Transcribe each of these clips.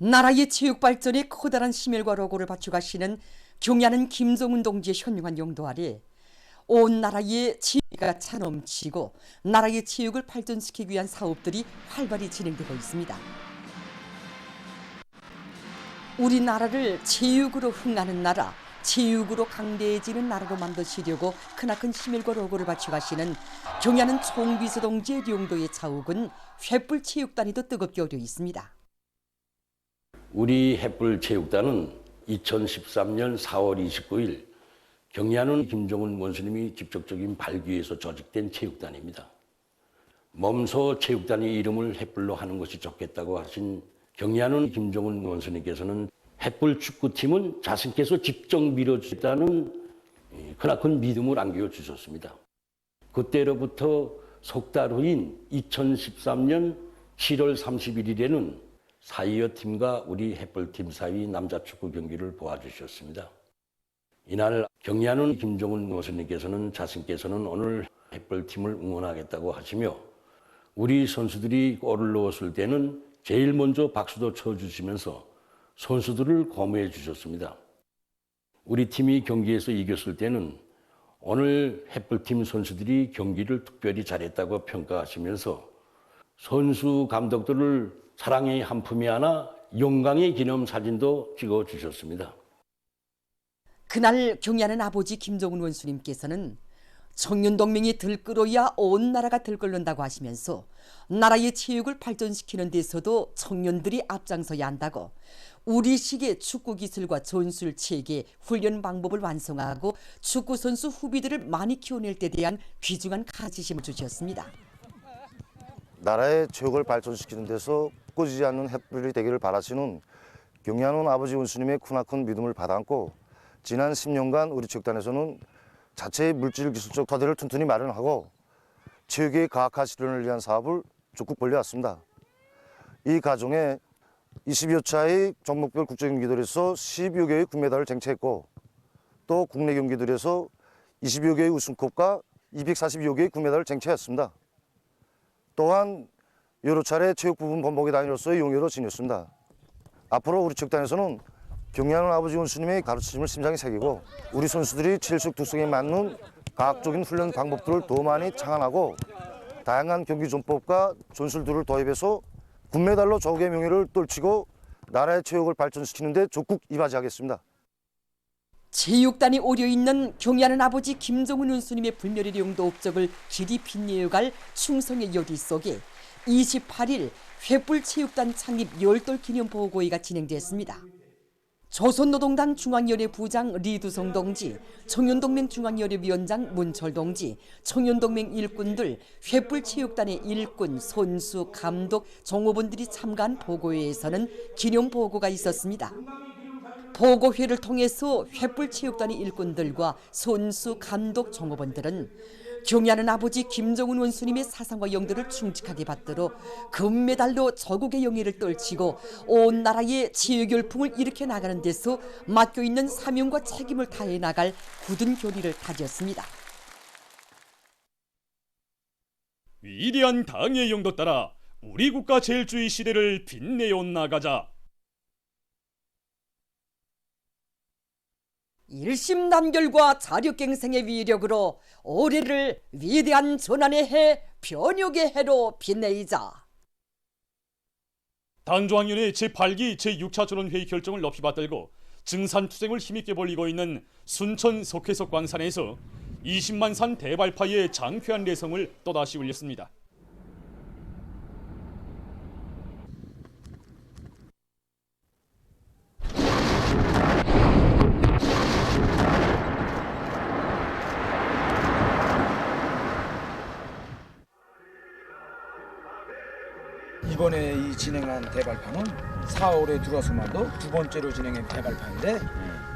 나라의 체육 발전에 커다란 심혈과 노고를 바쳐가시는 경야는 김정은 동지의 현명한 용도 아래 온 나라의 체육가 차 넘치고 나라의 체육을 발전시키기 위한 사업들이 활발히 진행되고 있습니다. 우리나라를 체육으로 흥하는 나라, 체육으로 강대해지는 나라로 만드시려고 크나큰 심혈과 노고를 바쳐가시는 경야는 총비서 동지의 용도의 자욱은 횃불 체육단에도 뜨겁게 어려 있습니다. 우리 횃불 체육단은 2013년 4월 29일 경야는 김정은 원수님이 직접적인 발기에서 조직된 체육단입니다. 몸소 체육단의 이름을 횃불로 하는 것이 좋겠다고 하신 경야는 김정은 원수님께서는 횃불 축구팀은 자신께서 직접 밀어주겠다는 크나큰 믿음을 안겨주셨습니다. 그때로부터 석 달 후인 2013년 7월 31일에는 사이어 팀과 우리 횃불팀 사이 남자축구 경기를 보아주셨습니다. 이날 경야는 김정은 원수님께서는 자신께서는 오늘 횃불팀을 응원하겠다고 하시며 우리 선수들이 골을 넣었을 때는 제일 먼저 박수도 쳐주시면서 선수들을 고무해 주셨습니다. 우리 팀이 경기에서 이겼을 때는 오늘 횃불팀 선수들이 경기를 특별히 잘했다고 평가하시면서 선수 감독들을 사랑의 한 품이 하나 영광의 기념 사진도 찍어 주셨습니다. 그날 경야는 아버지 김정은 원수님께서는 청년동맹이 들끓어야 온 나라가 들끓는다고 하시면서 나라의 체육을 발전시키는 데서도 청년들이 앞장서야 한다고 우리식의 축구 기술과 전술 체계, 훈련 방법을 완성하고 축구 선수 후비들을 많이 키워낼 데 대한 귀중한 가르침을 주셨습니다. 나라의 체육을 발전시키는 데서 꺼지지 않는 횃불이 되기를 바라시는 경야는 아버지 원수님의 크나큰 믿음을 받아안고 지난 10년간 우리 체육단에서는 자체의 물질 기술적 토대를 튼튼히 마련하고 체육의 가학화 실현을 위한 사업을 적극 벌려왔습니다. 이 과정에 20여 차의 종목별 국제경기들에서 10여 개의 금메달을 쟁취했고 또 국내 경기들에서 20여 개의 우승컵과 240여 개의 금메달을 쟁취했습니다. 또한 여러 차례 체육부분 본보기 단위로서의 용예로 지녔습니다. 앞으로 우리 체육단에서는 경야는 아버지 원수님의 가르침을 심장에 새기고 우리 선수들이 체력 특성에 맞는 과학적인 훈련 방법들을 더 많이 창안하고 다양한 경기 전법과 전술들을 도입해서 금메달로 조국의 명예를 떨치고 나라의 체육을 발전시키는 데 적극 이바지하겠습니다. 체육단이 오려있는 경야는 아버지 김정은 원수님의 불멸의 용도 업적을 길이 빛내어갈 충성의 열의 속에 28일 횃불 체육단 창립 열돌 기념 보고회가 진행됐습니다. 조선노동당 중앙위원회 부장 리두성 동지, 청년동맹 중앙위원회 위원장 문철 동지, 청년동맹 일꾼들, 횃불 체육단의 일꾼, 선수, 감독, 종업원들이 참가한 보고회에서는 기념 보고가 있었습니다. 보고회를 통해서 횃불 체육단의 일꾼들과 선수, 감독, 종업원들은 경야는 아버지 김정은 원수님의 사상과 영도를 충직하게 받들어 금메달로 조국의 영예를 떨치고 온 나라의 체육 열풍을 일으켜 나가는 데서 맡겨 있는 사명과 책임을 다해 나갈 굳은 결의를 다졌습니다. 위대한 당의 영도 따라 우리 국가 제일주의 시대를 빛내어 나가자. 일심단결과 자력갱생의 위력으로 올해를 위대한 전환의 해, 변혁의 해로 빛내이자. 당중앙위원회 제8기 제6차 전원회의 결정을 높이 받들고 증산투쟁을 힘있게 벌이고 있는 순천 석회석 광산에서 20만 산 대발파의 장쾌한 내성을 또다시 울렸습니다. 이번에 이 진행한 대발파는 4월에 들어서만도 두 번째로 진행한 대발파인데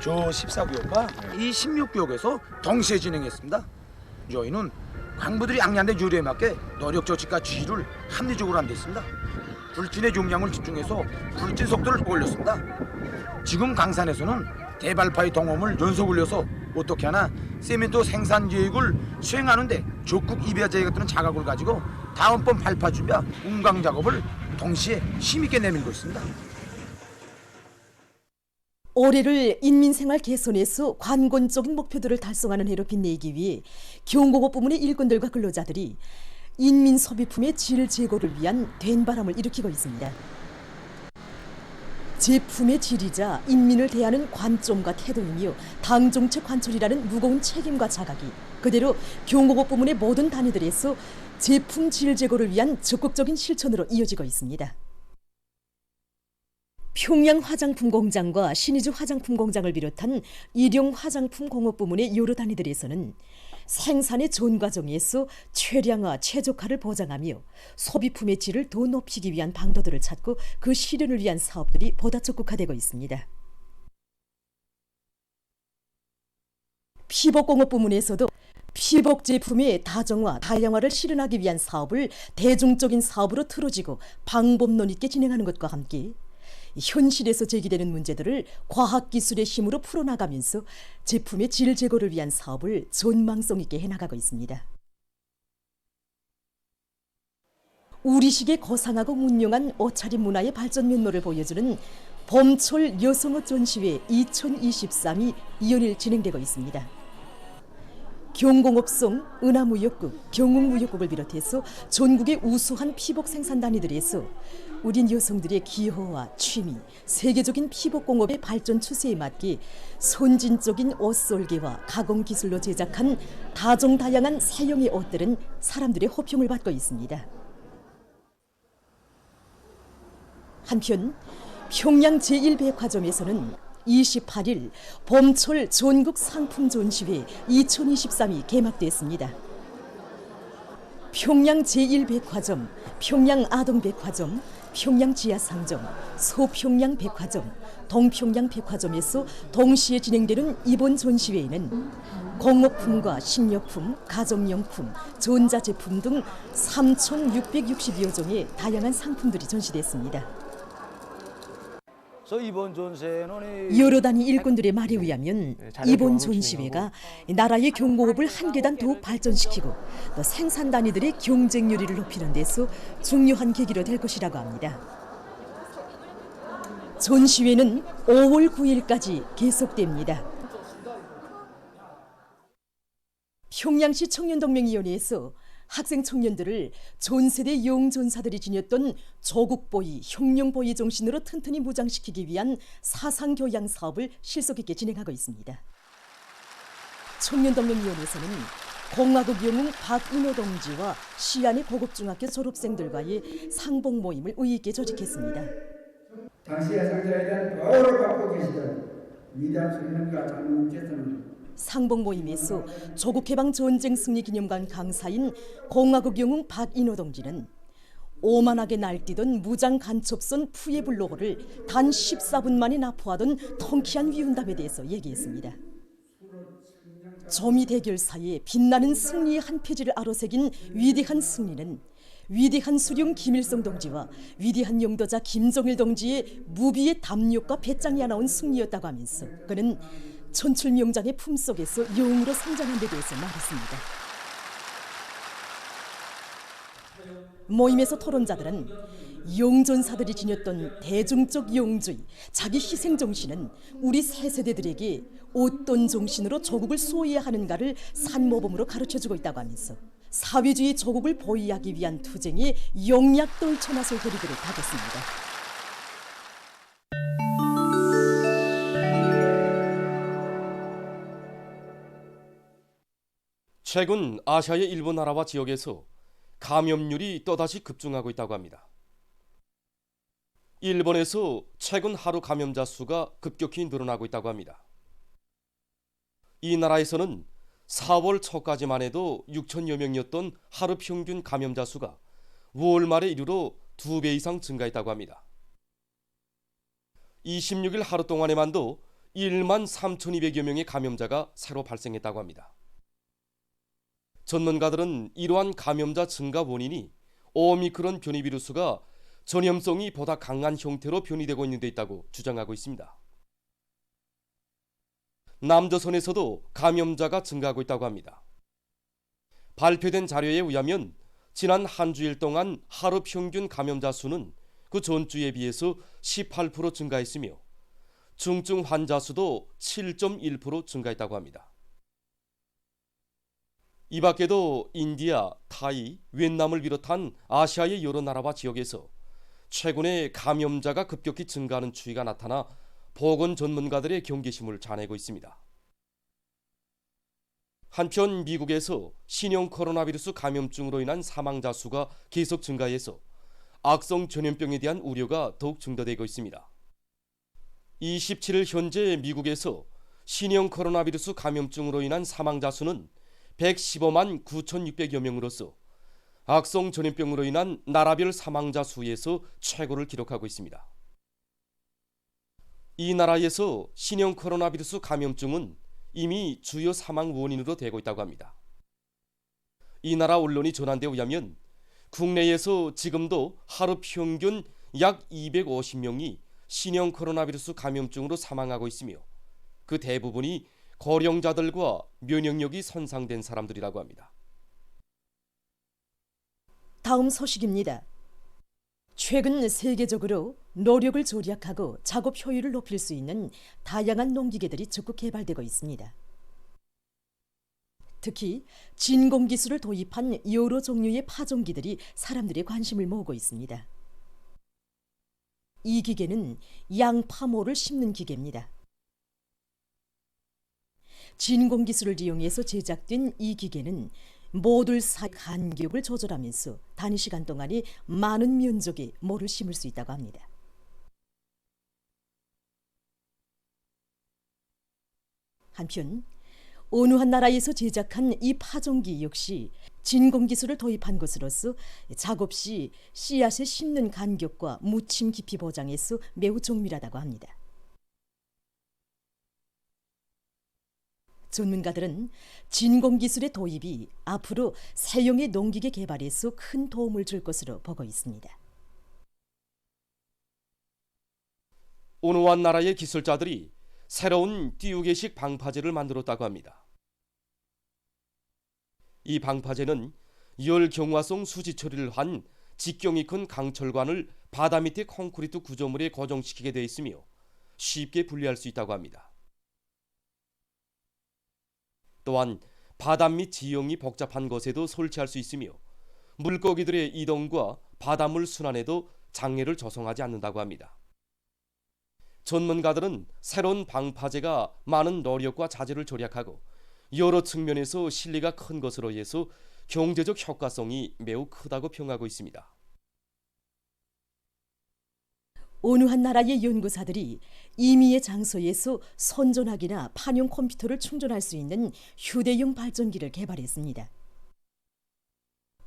저 14구역과 이 16구역에서 동시에 진행했습니다. 저희는 광부들이 양양대 유래에 맞게 노력 조치과 지휘를 합리적으로 한 데 있습니다. 불진의 용량을 집중해서 불진 속도를 올렸습니다. 지금 강산에서는 대발파의 동험을 연속 올려서 어떻게 하나 세멘트 생산 계획을 수행하는데 적극 이비아제에 자각을 가지고 다음번 발파 준비와 운강 작업을 동시에 힘있게 내밀고 있습니다. 올해를 인민생활 개선에서 관건적인 목표들을 달성하는 해로 빛내기 위해 경공업 부문의 일꾼들과 근로자들이 인민 소비품의 질 제고를 위한 된바람을 일으키고 있습니다. 제품의 질이자 인민을 대하는 관점과 태도이며 당정책 관철이라는 무거운 책임과 자각이 그대로 경공업 부문의 모든 단위들에서 제품 질 제고를 위한 적극적인 실천으로 이어지고 있습니다. 평양 화장품 공장과 신의주 화장품 공장을 비롯한 일용 화장품 공업 부문의 여러 단위들에서는 생산의 전 과정에서 최량화, 최적화를 보장하며 소비품의 질을 더 높이기 위한 방도들을 찾고 그 실현을 위한 사업들이 보다 적극화되고 있습니다. 피복공업 부문에서도 피복 제품의 다정화, 다양화를 실현하기 위한 사업을 대중적인 사업으로 틀어지고 방법론 있게 진행하는 것과 함께 현실에서 제기되는 문제들을 과학기술의 힘으로 풀어나가면서 제품의 질 제고를 위한 사업을 전망성 있게 해나가고 있습니다. 우리식의 거상하고 문명한 옷차림 문화의 발전 면모를 보여주는 봄철 여성옷 전시회 2023이 이연일 진행되고 있습니다. 경공업성, 은하무역국, 경운무역국을 비롯해서 전국의 우수한 피복 생산 단위들에서 우린 여성들의 기호와 취미, 세계적인 피복공업의 발전 추세에 맞게 선진적인 옷설계와 가공기술로 제작한 다종다양한 사용의 옷들은 사람들의 호평을 받고 있습니다. 한편 평양 제1백화점에서는 28일 봄철 전국 상품 전시회 2023이 개막됐습니다. 평양 제1백화점, 평양 아동백화점, 평양 지하상점, 서평양 백화점, 동평양 백화점에서 동시에 진행되는 이번 전시회에는 공업품과 식료품, 가정용품, 전자제품 등 3,660여 종의 다양한 상품들이 전시됐습니다. 이번 전시회는 여러 단위 일꾼들의 말에 의하면 이번 전시회가 나라의 경공업을 한 계단 더욱 발전시키고 또 생산 단위들의 경쟁률을 높이는 데서 중요한 계기로 될 것이라고 합니다. 전시회는 5월 9일까지 계속됩니다. 평양시 청년동맹위원회에서 학생 청년들을 전세대 영전사들이 지녔던 조국보위, 혁명보위 정신으로 튼튼히 무장시키기 위한 사상교양 사업을 실속 있게 진행하고 있습니다. 청년동맹위원회에서는 공화국 영웅 박인호 동지와 시안의 고급중학교 졸업생들과의 상봉 모임을 의의 있게 조직했습니다. 당시의 상자에 대한 보호를 받고 계시던 위대한 청년과 장로님께서는 상봉 모임에서 조국해방 전쟁 승리 기념관 강사인 공화국 영웅 박인호 동지는 오만하게 날뛰던 무장 간첩선 푸에블로호를 단 14분 만에 납포하던 통쾌한 위훈담에 대해서 얘기했습니다. 조미 대결사에 빛나는 승리의 한 페이지를 아로새긴 위대한 승리는 위대한 수령 김일성 동지와 위대한 영도자 김정일 동지의 무비의 담력과 배짱이 하나온 승리였다고 하면서 그는 천출명장의 품속에서 영웅으로 성장한 데 대해서 말했습니다. 모임에서 토론자들은 영전사들이 지녔던 대중적 영주의, 자기 희생 정신은 우리 새 세대들에게 어떤 정신으로 조국을 수호해야 하는가를 산모범으로 가르쳐주고 있다고 하면서 사회주의 조국을 보위하기 위한 투쟁에 용약 떨쳐나설 결의들을 다졌습니다. 최근 아시아의 일부 나라와 지역에서 감염률이 또다시 급증하고 있다고 합니다. 일본에서 최근 하루 감염자 수가 급격히 늘어나고 있다고 합니다. 이 나라에서는 4월 초까지만 해도 6천여 명이었던 하루 평균 감염자 수가 5월 말에 이르러 2배 이상 증가했다고 합니다. 26일 하루 동안에만도 1만 3,200여 명의 감염자가 새로 발생했다고 합니다. 전문가들은 이러한 감염자 증가 원인이 오미크론 변이 비루스가 전염성이 보다 강한 형태로 변이되고 있는 데 있다고 주장하고 있습니다. 남조선에서도 감염자가 증가하고 있다고 합니다. 발표된 자료에 의하면 지난 한 주일 동안 하루 평균 감염자 수는 그 전주에 비해서 18% 증가했으며 중증 환자 수도 7.1% 증가했다고 합니다. 이 밖에도 인디아, 타이, 베트남을 비롯한 아시아의 여러 나라와 지역에서 최근에 감염자가 급격히 증가하는 추이가 나타나 보건 전문가들의 경계심을 자내고 있습니다. 한편 미국에서 신형 코로나 바이러스 감염증으로 인한 사망자 수가 계속 증가해서 악성 전염병에 대한 우려가 더욱 증대되고 있습니다. 27일 현재 미국에서 신형 코로나 바이러스 감염증으로 인한 사망자 수는 115만 9,600여 명으로서 악성 전염병으로 인한 나라별 사망자 수에서 최고를 기록하고 있습니다. 이 나라에서 신형 코로나 바이러스 감염증은 이미 주요 사망 원인으로 되고 있다고 합니다. 이 나라 언론이 전한 데 의하면 국내에서 지금도 하루 평균 약 250명이 신형 코로나 바이러스 감염증으로 사망하고 있으며 그 대부분이 고령자들과 면역력이 손상된 사람들이라고 합니다. 다음 소식입니다. 최근 세계적으로 노력을 절약하고 작업 효율을 높일 수 있는 다양한 농기계들이 적극 개발되고 있습니다. 특히 진공 기술을 도입한 여러 종류의 파종기들이 사람들의 관심을 모으고 있습니다. 이 기계는 양파모를 심는 기계입니다. 진공 기술을 이용해서 제작된 이 기계는 모들 사이 간격을 조절하면서 단위 시간 동안에 많은 면적의 모를 심을 수 있다고 합니다. 한편 어느 한 나라에서 제작한 이 파종기 역시 진공 기술을 도입한 것으로서 작업 시 씨앗을 심는 간격과 묻힘 깊이 보장에서 매우 정밀하다고 합니다. 전문가들은 진공 기술의 도입이 앞으로 새용의 농기계 개발에서 큰 도움을 줄 것으로 보고 있습니다. 어느 한 나라의 기술자들이 새로운 띄우개식 방파제를 만들었다고 합니다. 이 방파제는 열경화성 수지 처리를 한 직경이 큰 강철관을 바다 밑의 콘크리트 구조물에 고정시키게 되어 있으며 쉽게 분리할 수 있다고 합니다. 또한 바닷밑 지형이 복잡한 곳에도 설치할 수 있으며 물고기들의 이동과 바닷물 순환에도 장애를 조성하지 않는다고 합니다. 전문가들은 새로운 방파제가 많은 노력과 자재를 절약하고 여러 측면에서 실리가 큰 것으로 해서 경제적 효과성이 매우 크다고 평하고 있습니다. 어느 한 나라의 연구사들이 임의의 장소에서 선전하기나 판용 컴퓨터를 충전할 수 있는 휴대용 발전기를 개발했습니다.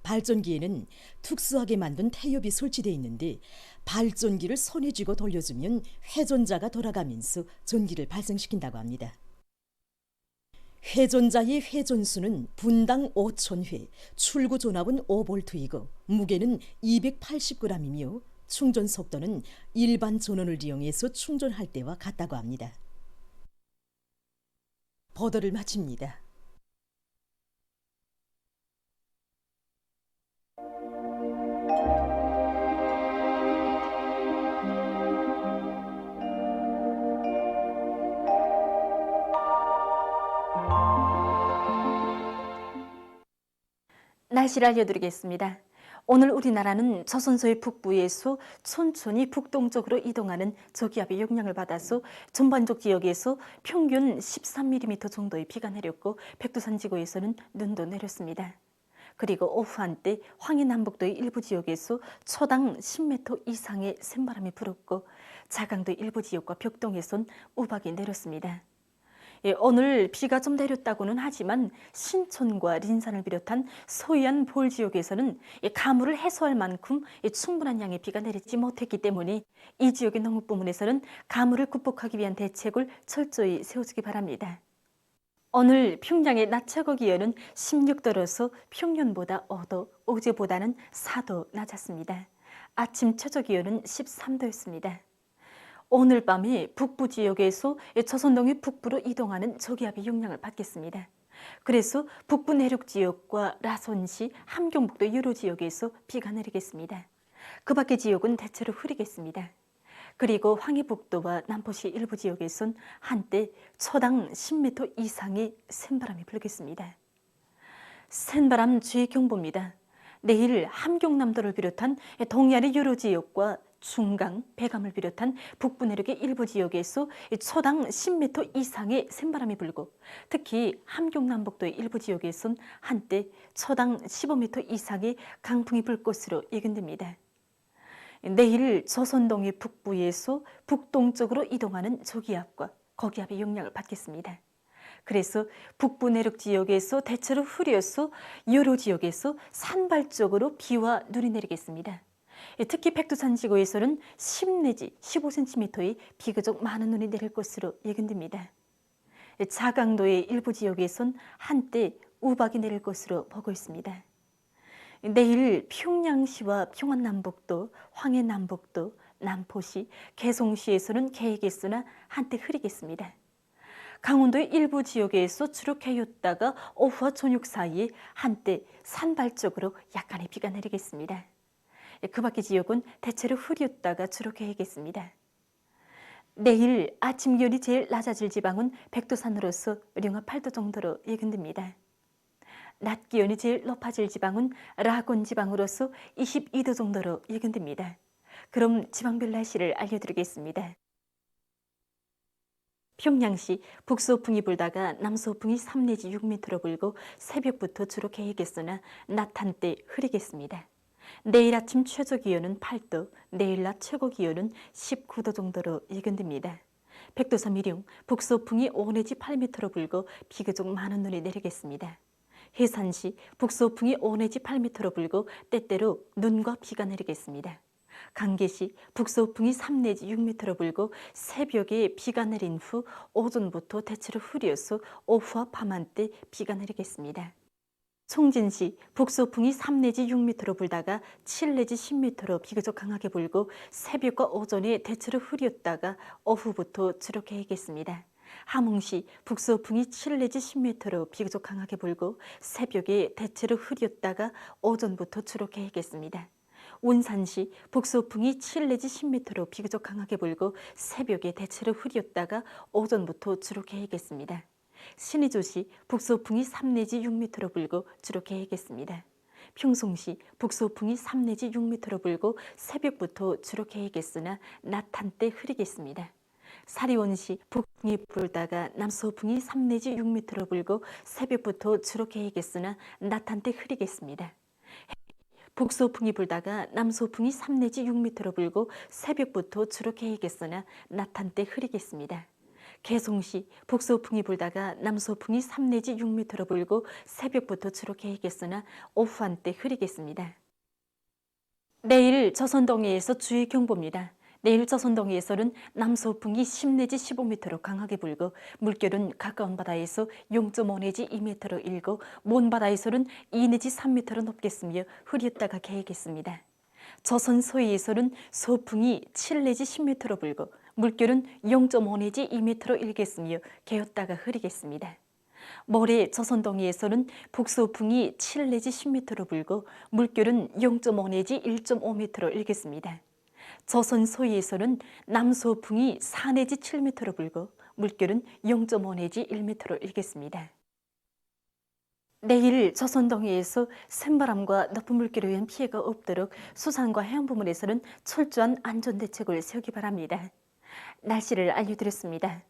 발전기에는 특수하게 만든 태엽이 설치되어 있는데 발전기를 손에 쥐고 돌려주면 회전자가 돌아가면서 전기를 발생시킨다고 합니다. 회전자의 회전수는 분당 5,000회, 출구 전압은 5V이고 무게는 280g이며 충전 속도는 일반 전원을 이용해서 충전할 때와 같다고 합니다. 보도를 마칩니다. 날씨를 알려드리겠습니다. 오늘 우리나라는 조선소의 북부에서 천천히 북동쪽으로 이동하는 저기압의 영향을 받아서 전반적 지역에서 평균 13mm 정도의 비가 내렸고 백두산 지구에서는 눈도 내렸습니다. 그리고 오후 한때 황해 남북도의 일부 지역에서 초당 10m 이상의 샘바람이 불었고 자강도 일부 지역과 벽동에선 우박이 내렸습니다. 오늘 비가 좀 내렸다고는 하지만 신촌과 린산을 비롯한 서해안 볼 지역에서는 가물을 해소할 만큼 충분한 양의 비가 내리지 못했기 때문에 이 지역의 농업 부문에서는 가물을 극복하기 위한 대책을 철저히 세워주기 바랍니다. 오늘 평양의 낮 최고 기온은 16도로서 평년보다 5도, 어제보다는 4도 낮았습니다. 아침 최저 기온은 13도였습니다. 오늘 밤에 북부 지역에서 조선동이 북부로 이동하는 저기압의 영향을 받겠습니다. 그래서 북부 내륙 지역과 라선시, 함경북도 여러 지역에서 비가 내리겠습니다. 그 밖의 지역은 대체로 흐리겠습니다. 그리고 황해북도와 남포시 일부 지역에선 한때 초당 10m 이상의 센바람이 불겠습니다. 센바람 주의경보입니다. 내일 함경남도를 비롯한 동해안의 여러 지역과 중강, 배감을 비롯한 북부 내륙의 일부 지역에서 초당 10m 이상의 센바람이 불고 특히 함경남북도의 일부 지역에선 한때 초당 15m 이상의 강풍이 불 것으로 예견됩니다. 내일 조선동해 북부에서 북동쪽으로 이동하는 저기압과 거기압의 영향을 받겠습니다. 그래서 북부 내륙 지역에서 대체로 흐려서 여러 지역에서 산발적으로 비와 눈이 내리겠습니다. 특히 백두산 지구에서는 10 내지 15cm의 비교적 많은 눈이 내릴 것으로 예견됩니다. 자강도의 일부 지역에선 한때 우박이 내릴 것으로 보고 있습니다. 내일 평양시와 평안남북도, 황해남북도, 남포시, 개송시에서는 개이겠으나 한때 흐리겠습니다. 강원도의 일부 지역에서 주로 개였다가 오후와 저녁 사이에 한때 산발적으로 약간의 비가 내리겠습니다. 그 밖의 지역은 대체로 흐렸다가 주로 개이겠습니다. 내일 아침 기온이 제일 낮아질 지방은 백두산으로서 영하 8도 정도로 예견됩니다. 낮 기온이 제일 높아질 지방은 라곤 지방으로서 22도 정도로 예견됩니다. 그럼 지방별 날씨를 알려드리겠습니다. 평양시 북서풍이 불다가 남서풍이 3 내지 6m로 불고 새벽부터 주로 개이겠으나 낮 한때 흐리겠습니다. 내일 아침 최저 기온은 8도, 내일 낮 최고 기온은 19도 정도로 예견됩니다. 백두산 미령 북서풍이 5 내지 8m로 불고 비교적 많은 눈이 내리겠습니다. 해산시 북서풍이 5 내지 8m로 불고 때때로 눈과 비가 내리겠습니다. 강계시 북서풍이 3 내지 6m로 불고 새벽에 비가 내린 후 오전부터 대체로 흐려서 오후와 밤한때 비가 내리겠습니다. 송진시 북서풍이 3 내지 6m로 불다가 7 내지 10m로 비교적 강하게 불고 새벽과 오전에 대체로 흐렸다가 오후부터 주로 개이겠습니다. 함흥시 북서풍이 7 내지 10m로 비교적 강하게 불고 새벽에 대체로 흐렸다가 오전부터 주로 개이겠습니다. 운산시 북서풍이 7 내지 10m로 비교적 강하게 불고 새벽에 대체로 흐렸다가 오전부터 주로 개이겠습니다. 신의조시 북서풍이 3 내지 6m로 불고 주로 개이겠습니다. 평송시 북서풍이 3 내지 6m로 불고 새벽부터 주로 개이겠으나 낮 한때 흐리겠습니다. 사리원시 북풍이 불다가 남서풍이 3 내지 6m로 불고 새벽부터 주로 개이겠으나 낮 한때 흐리겠습니다. 북서풍이 불다가 남서풍이 3 내지 6m로 불고 새벽부터 주로 개이겠으나 낮 한때 흐리겠습니다. 개송시 북서풍이 불다가 남서풍이 3 내지 6m로 불고 새벽부터 주로 개이겠으나 오후 한때 흐리겠습니다. 내일 조선동해에서 주의경보입니다. 내일 조선동해에서는 남서풍이 10 내지 15m로 강하게 불고 물결은 가까운 바다에서 0.5 내지 2m로 일고 먼 바다에서는 2 내지 3m로 높겠으며 흐렸다가 개이겠습니다. 조선 서해에서는 서풍이 7 내지 10m로 불고 물결은 0.5 내지 2m로 일겠으며 개었다가 흐리겠습니다. 모레 조선동해에서는 북서풍이 7 내지 10m로 불고 물결은 0.5 내지 1.5m로 일겠습니다. 조선 서해에서는 남서풍이 4 내지 7m로 불고 물결은 0.5 내지 1m로 일겠습니다. 내일 조선동해에서 센바람과 높은 물결에 의한 피해가 없도록 수산과 해양부문에서는 철저한 안전대책을 세우기 바랍니다. 날씨를 알려드렸습니다.